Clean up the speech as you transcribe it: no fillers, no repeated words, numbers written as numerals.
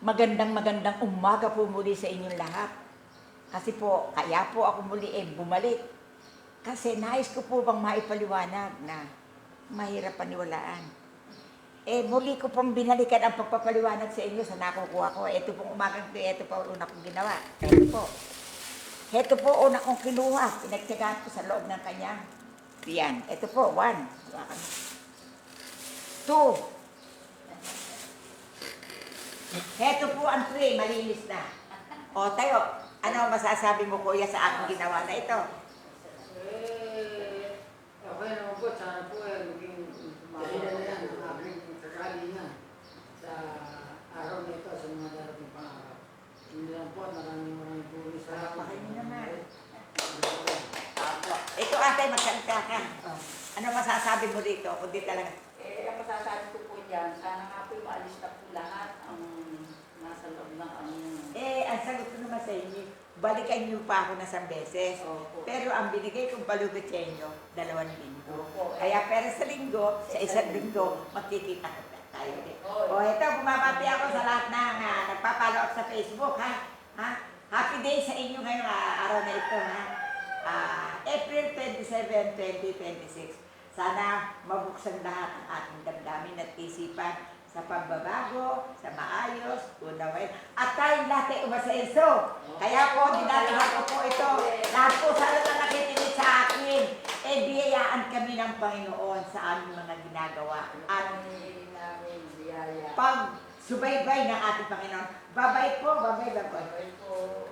Magandang umaga po muli sa inyong lahat. Kasi po, kaya po ako muli bumalik. Kasi nais ko po bang maipaliwanag na mahirap paniwalaan. Muli ko pong binalikan ang pagpapaliwanag sa inyo sa nakukuha ko. Ito pong umagang ito, ito po una kong ginawa. Ito po. Ito po una kong kinuha. Pinagtyagaan ko sa loob ng kanyang. Yan. Ito po, 1. 2. Heto po ang tray, malinis na. O tayo, ano masasabi mo kuya sa aking ginawa na ito? Okay naman po, sana po maging dahilan na yan ang aking kagalingan sa araw na ito, sa mga darating pang-araw. Hindi lang po, maraming puri sa Pakain naman. Ito ate, magsalita ka. Ano masasabi mo dito? Kundi talaga. Ang masasabi ko po dyan, sana nga po maalis na po lahat ang nasa loob ng Ang sagot ko naman sa inyo, balikan niyo pa ako na 1 beses. Opo. Pero ang binigay kong palugod sa inyo, 2 linggo. Opo. Kaya pero sa linggo, sa 1 linggo, magkikita tayo ulit. Oo. O ito, bumabati ako sa lahat ng nagpapalo up sa Facebook, ha? Happy day sa inyo ngayong araw na ito, ha? April 27, 2026. Sana mabuksan lahat ang ating damdamin at isipan sa pagbabago, sa maayos, unawain. At tayong lahat ay umasenso. Kaya po, dinatihan ko po ito. Lahat po sa na nakikinig sa akin, biyayaan kami ng Panginoon sa aming mga ginagawa. At namin biyaya. pag subaybay ng ating Panginoon, babay po, babay. Bye po.